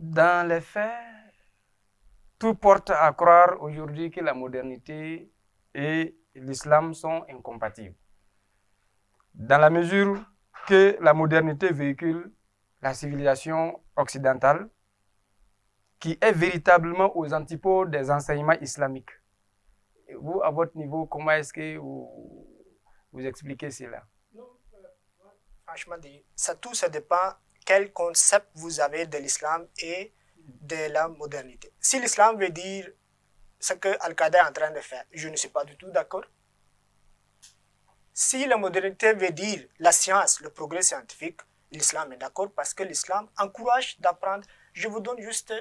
Dans les faits, tout porte à croire aujourd'hui que la modernité et l'islam sont incompatibles. Dans la mesure que la modernité véhicule la civilisation occidentale, qui est véritablement aux antipodes des enseignements islamiques. Et vous, à votre niveau, comment est-ce que vous expliquez cela? Franchement, tout ça dépend quel concept vous avez de l'islam et de la modernité. Si l'islam veut dire ce que Al-Qaïda est en train de faire, je ne suis pas du tout d'accord. Si la modernité veut dire la science, le progrès scientifique, l'islam est d'accord parce que l'islam encourage d'apprendre. Je vous donne juste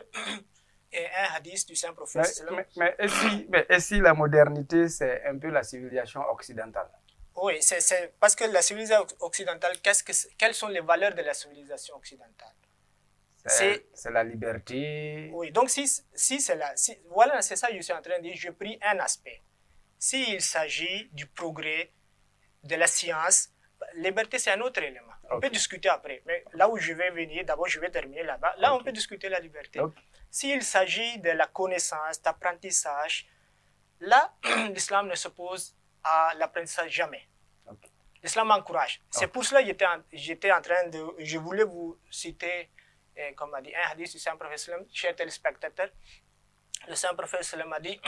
un hadith du Saint-Prophète. Mais est-ce si la modernité, c'est un peu la civilisation occidentale? Oui, c'est parce que la civilisation occidentale, quelles sont les valeurs de la civilisation occidentale? C'est la liberté. Oui, donc voilà, c'est ça que je suis en train de dire. Je pris un aspect. S'il s'agit du progrès, de la science, liberté, c'est un autre élément. Okay. On peut discuter après. Mais là où je vais venir, d'abord, je vais terminer là-bas. Là, okay. On peut discuter la liberté. Okay. S'il s'agit de la connaissance, d'apprentissage, là, l'islam ne s'oppose à l'apprentissage jamais. Okay. L'islam encourage. C'est pour cela que j'étais en train de... Je voulais vous citer, comme a dit un hadith du Saint-Prophète, chers téléspectateurs. Le Saint-Prophète a dit,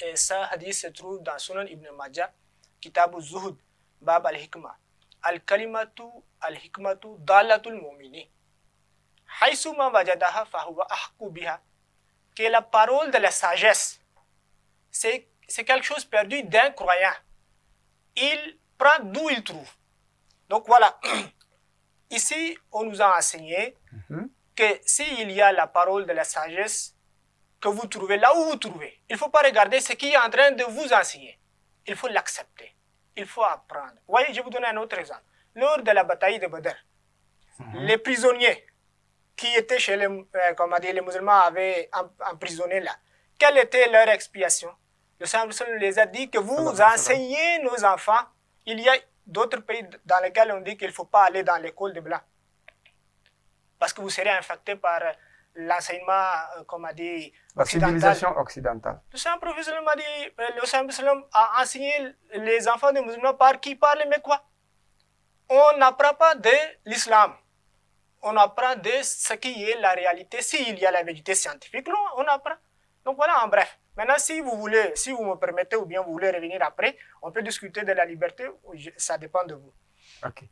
et ça hadith se trouve dans Sunan Ibn Majah, Kitabu Zuhud, Bab al-Hikmah. Al-Hikmatu dalatul mu'mini. Haïsuma wajadaha fahuwa ahku biha. Que la parole de la sagesse, c'est quelque chose perdu d'un croyant. Il prend d'où il trouve. Donc voilà. Ici, on nous a enseigné que s'il y a la parole de la sagesse, que vous trouvez là où vous trouvez, il ne faut pas regarder ce qui est en train de vous enseigner. Il faut l'accepter. Il faut apprendre. Vous voyez, je vais vous donner un autre exemple. Lors de la bataille de Badr, les prisonniers qui étaient chez les, les musulmans avaient emprisonné là, quelle était leur expiation? Le Saint-Prophète les a dit que vous enseignez nos enfants. Il y a d'autres pays dans lesquels on dit qu'il ne faut pas aller dans l'école des Blancs. Parce que vous serez infecté par l'enseignement, comme a dit, la civilisation occidentale. Le Saint-Prophète a dit, le Saint-Prophète a enseigné les enfants des musulmans par qui parlent, mais quoi? On n'apprend pas de l'islam. On apprend de ce qui est la réalité. S'il y a la vérité scientifique, non, on apprend. Donc voilà, en bref. Maintenant, si vous me permettez, ou bien vous voulez revenir après, on peut discuter de la liberté, ça dépend de vous. Ok.